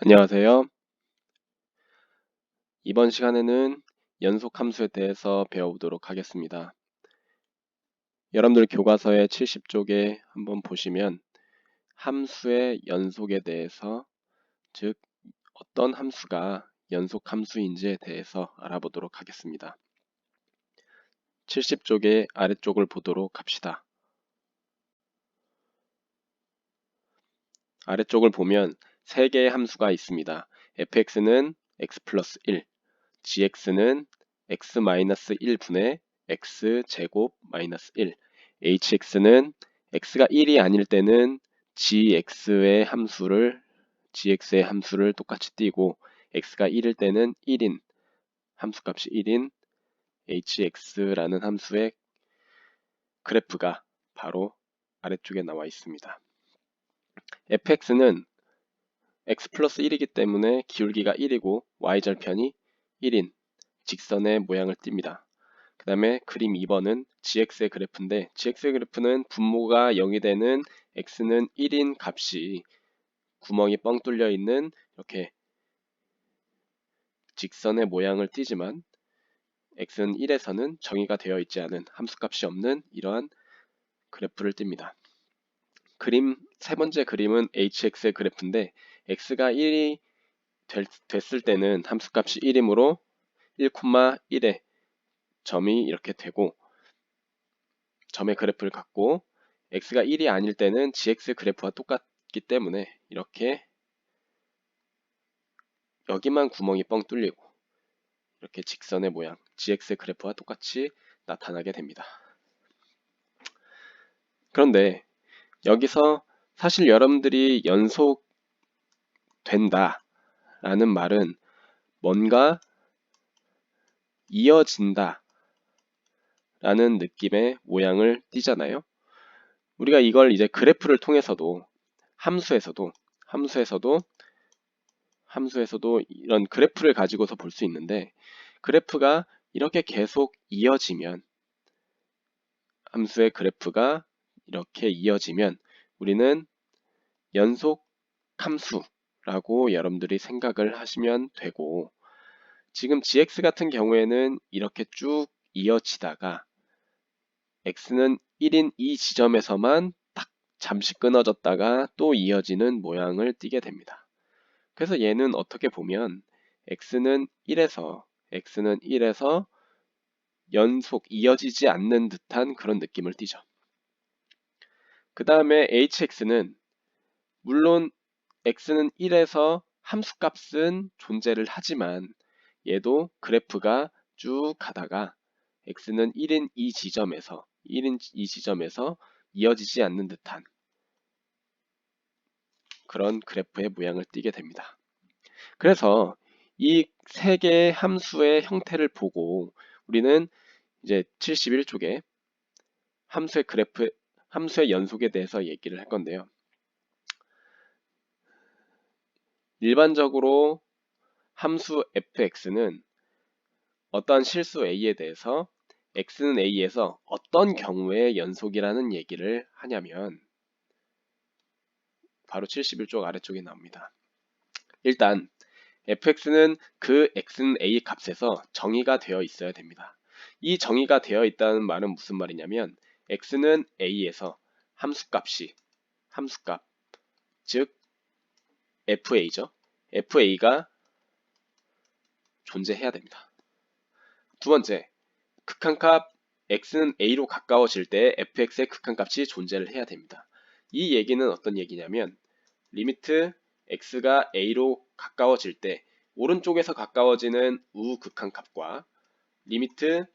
안녕하세요. 이번 시간에는 연속 함수에 대해서 배워보도록 하겠습니다. 여러분들 교과서의 70쪽에 한번 보시면 함수의 연속에 대해서, 즉 어떤 함수가 연속 함수인지에 대해서 알아보도록 하겠습니다. 70쪽의 아래쪽을 보도록 합시다. 아래쪽을 보면 세 개의 함수가 있습니다. fx는 x 플러스 1, gx는 x-1분의 x제곱 마이너스 1, hx는 x가 1이 아닐 때는 gx의 함수를 똑같이 띄고 x가 1일 때는 1인 함수값이 1인 hx라는 함수의 그래프가 바로 아래쪽에 나와 있습니다. fx는 x 플러스 1이기 때문에 기울기가 1이고 y절편이 1인 직선의 모양을 띱니다. 그 다음에 그림 2번은 gx의 그래프인데 gx의 그래프는 분모가 0이 되는 x는 1인 값이 구멍이 뻥 뚫려 있는 이렇게 직선의 모양을 띠지만 x는 1에서는 정의가 되어 있지 않은 함수값이 없는 이러한 그래프를 띱니다. 그림 세 번째 그림은 hx의 그래프인데 x가 1이 됐을 때는 함수값이 1이므로 1,1의 점이 이렇게 되고 점의 그래프를 갖고 x가 1이 아닐 때는 gx 그래프와 똑같기 때문에 이렇게 여기만 구멍이 뻥 뚫리고 이렇게 직선의 모양 gx 그래프와 똑같이 나타나게 됩니다. 그런데 여기서 사실 여러분들이 연속된다 라는 말은 뭔가 이어진다 라는 느낌의 모양을 띠잖아요. 우리가 이걸 이제 그래프를 통해서도 함수에서도 이런 그래프를 가지고서 볼 수 있는데 그래프가 이렇게 계속 이어지면 함수의 그래프가 이렇게 이어지면 우리는 연속 함수라고 여러분들이 생각을 하시면 되고 지금 gx 같은 경우에는 이렇게 쭉 이어지다가 x는 1인 이 지점에서만 딱 잠시 끊어졌다가 또 이어지는 모양을 띠게 됩니다. 그래서 얘는 어떻게 보면 x는 1에서 연속 이어지지 않는 듯한 그런 느낌을 띠죠. 그 다음에 hx는 물론 x는 1에서 함수값은 존재를 하지만 얘도 그래프가 쭉 가다가 x는 1인 이 지점에서 이어지지 않는 듯한 그런 그래프의 모양을 띠게 됩니다. 그래서 이 세 개의 함수의 형태를 보고 우리는 이제 71쪽에 함수의 연속에 대해서 얘기를 할 건데요. 일반적으로 함수 fx는 어떠한 실수 a에 대해서 x는 a에서 어떤 경우의 연속이라는 얘기를 하냐면 바로 71쪽 아래쪽에 나옵니다. 일단 fx는 그 x는 a 값에서 정의가 되어 있어야 됩니다. 이 정의가 되어 있다는 말은 무슨 말이냐면 x는 a에서 함수값, 즉 fa죠. fa가 존재해야 됩니다. 두 번째, 극한값 x는 a로 가까워질 때 fx의 극한값이 존재를 해야 됩니다. 이 얘기는 어떤 얘기냐면 리미트 x가 a로 가까워질 때 오른쪽에서 가까워지는 우극한값과 리미트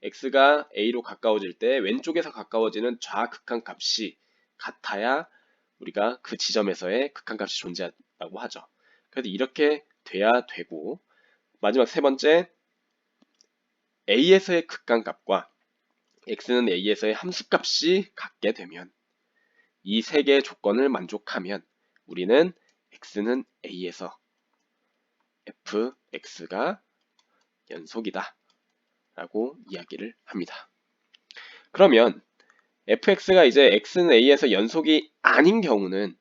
x가 a로 가까워질 때 왼쪽에서 가까워지는 좌극한값이 같아야 우리가 그 지점에서의 극한값이 존재한다고 하죠. 그래서 이렇게 돼야 되고 마지막 세 번째 a에서의 극한값과 x는 a에서의 함수값이 같게 되면 이 세 개의 조건을 만족하면 우리는 x는 a에서 fx가 연속이다 라고 이야기를 합니다. 그러면 fx가 이제 x는 a에서 연속이 아닌 경우는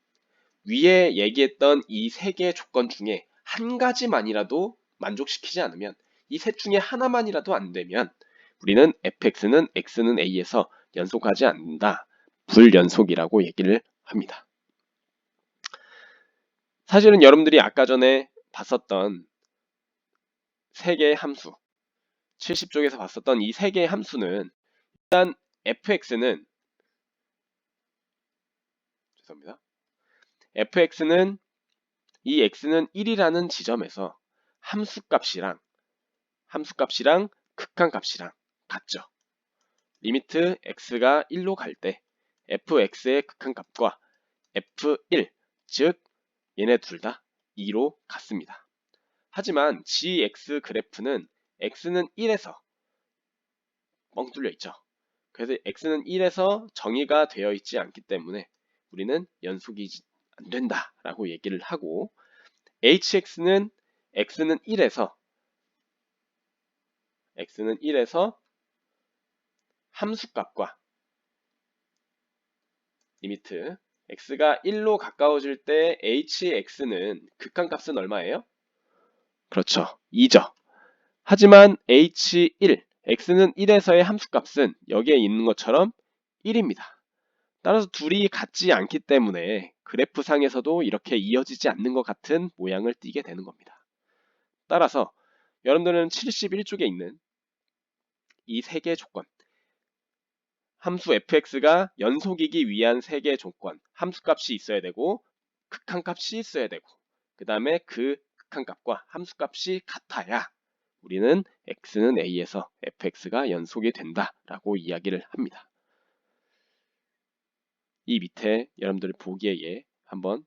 위에 얘기했던 이 세 개의 조건 중에 한 가지만이라도 만족시키지 않으면, 이 셋 중에 하나만이라도 안 되면 우리는 fx는 x는 a에서 연속하지 않는다. 불연속이라고 얘기를 합니다. 사실은 여러분들이 아까 전에 봤었던 세 개의 함수, 70쪽에서 봤었던 이 세 개의 함수는 일단 fx는 죄송합니다. fx는 이 x는 1이라는 지점에서 함수값이랑 극한값이랑 같죠. 리미트 x가 1로 갈 때 fx의 극한값과 f1, 즉 얘네 둘 다 2로 같습니다. 하지만 gx 그래프는 x는 1에서 뻥 뚫려 있죠. 그래서 x는 1에서 정의가 되어 있지 않기 때문에 우리는 연속이 안 된다라고 얘기를 하고, hx는 x는 1에서 함수값과 리미트 x가 1로 가까워질 때 hx는 극한값은 얼마예요? 그렇죠. 2죠. 하지만 h1, x는 1에서의 함수값은 여기에 있는 것처럼 1입니다. 따라서 둘이 같지 않기 때문에 그래프상에서도 이렇게 이어지지 않는 것 같은 모양을 띠게 되는 겁니다. 따라서 여러분들은 71쪽에 있는 이 세 개의 조건, 함수 fx가 연속이기 위한 세 개의 조건, 함수값이 있어야 되고 극한값이 있어야 되고, 그 다음에 그 극한값과 함수값이 같아야 우리는 x는 a에서 fx가 연속이 된다라고 이야기를 합니다. 이 밑에 여러분들 보기에 예 한번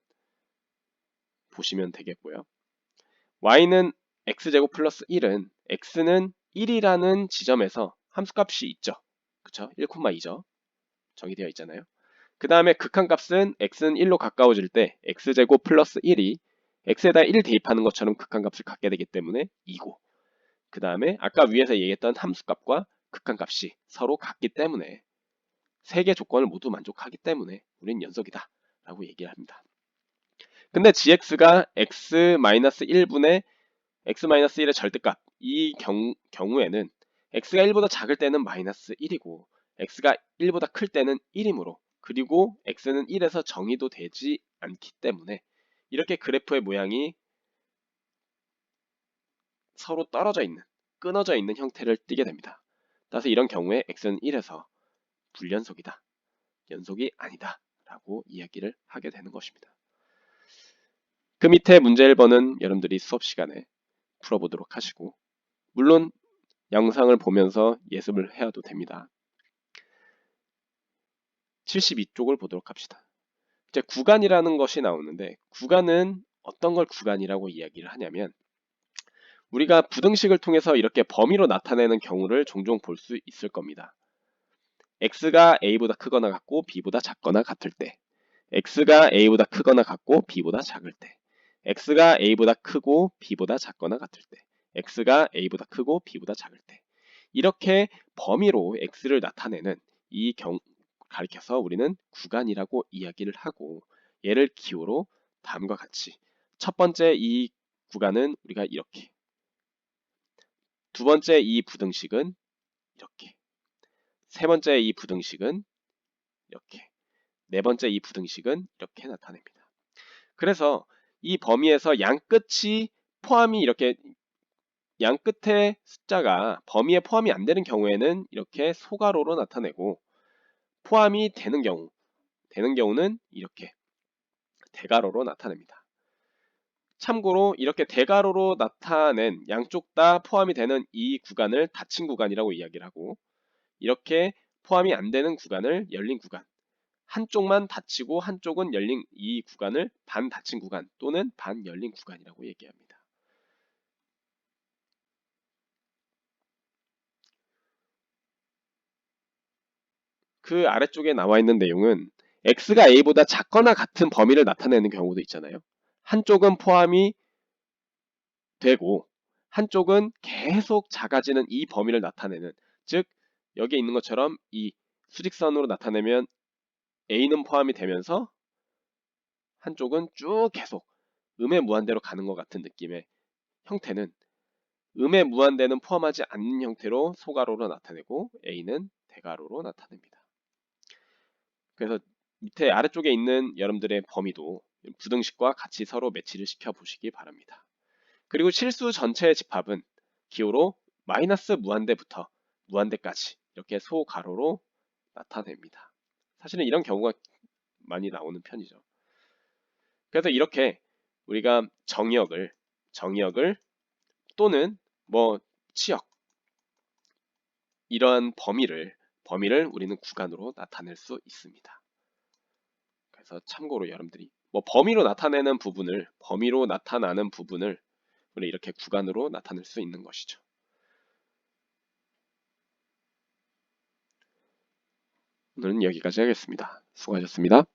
보시면 되겠고요. y는 x제곱 플러스 1은 x는 1이라는 지점에서 함수값이 있죠. 그쵸? 1,2죠. 정의되어 있잖아요. 그 다음에 극한값은 x는 1로 가까워질 때 x제곱 플러스 1이 x에다 1 대입하는 것처럼 극한값을 갖게 되기 때문에 2고, 그 다음에 아까 위에서 얘기했던 함수값과 극한값이 서로 같기 때문에 세 개 조건을 모두 만족하기 때문에 우리는 연속이다 라고 얘기를 합니다. 근데 gx가 x-1분의 x-1의 절대값, 이 경우에는 x가 1보다 작을 때는 마이너스 1이고 x가 1보다 클 때는 1이므로, 그리고 x는 1에서 정의도 되지 않기 때문에 이렇게 그래프의 모양이 서로 떨어져 있는, 끊어져 있는 형태를 띠게 됩니다. 따라서 이런 경우에 x는 1에서 불연속이다, 연속이 아니다 라고 이야기를 하게 되는 것입니다. 그 밑에 문제 1번은 여러분들이 수업 시간에 풀어보도록 하시고, 물론 영상을 보면서 예습을 해도 됩니다. 72쪽을 보도록 합시다. 이제 구간이라는 것이 나오는데, 구간은 어떤 걸 구간이라고 이야기를 하냐면, 우리가 부등식을 통해서 이렇게 범위로 나타내는 경우를 종종 볼 수 있을 겁니다. x가 a보다 크거나 같고 b보다 작거나 같을 때, x가 a보다 크거나 같고 b보다 작을 때, x가 a보다 크고 b보다 작거나 같을 때, x가 a보다 크고 b보다 작을 때, 이렇게 범위로 x를 나타내는 이 경우 가리켜서 우리는 구간이라고 이야기를 하고, 얘를 기호로 다음과 같이 첫 번째 이 구간은 우리가 이렇게, 두 번째 이 부등식은 이렇게, 세 번째 이 부등식은 이렇게, 네 번째 이 부등식은 이렇게 나타냅니다. 그래서 이 범위에서 양 끝이 포함이 이렇게, 양 끝의 숫자가 범위에 포함이 안 되는 경우에는 이렇게 소괄호로 나타내고, 포함이 되는 경우는 이렇게 대괄호로 나타냅니다. 참고로 이렇게 대괄호로 나타낸 양쪽 다 포함이 되는 이 구간을 닫힌 구간이라고 이야기를 하고, 이렇게 포함이 안 되는 구간을 열린 구간, 한쪽만 닫히고 한쪽은 열린 이 구간을 반 닫힌 구간 또는 반 열린 구간이라고 얘기합니다. 그 아래쪽에 나와 있는 내용은 x가 a보다 작거나 같은 범위를 나타내는 경우도 있잖아요. 한쪽은 포함이 되고 한쪽은 계속 작아지는 이 범위를 나타내는, 즉 여기에 있는 것처럼 이 수직선으로 나타내면 a는 포함이 되면서 한쪽은 쭉 계속 음의 무한대로 가는 것 같은 느낌의 형태는 음의 무한대는 포함하지 않는 형태로 소가로로 나타내고 A는 대가로로 나타냅니다. 그래서 밑에 아래쪽에 있는 여러분들의 범위도 부등식과 같이 서로 매치를 시켜 보시기 바랍니다. 그리고 실수 전체의 집합은 기호로 마이너스 무한대부터 무한대까지 이렇게 소가로로 나타냅니다. 사실은 이런 경우가 많이 나오는 편이죠. 그래서 이렇게 우리가 정의역을 또는 뭐 치역 이러한 범위를 우리는 구간으로 나타낼 수 있습니다. 그래서 참고로 여러분들이 뭐 범위로 나타나는 부분을 우리 이렇게 구간으로 나타낼 수 있는 것이죠. 오늘은 여기까지 하겠습니다. 수고하셨습니다.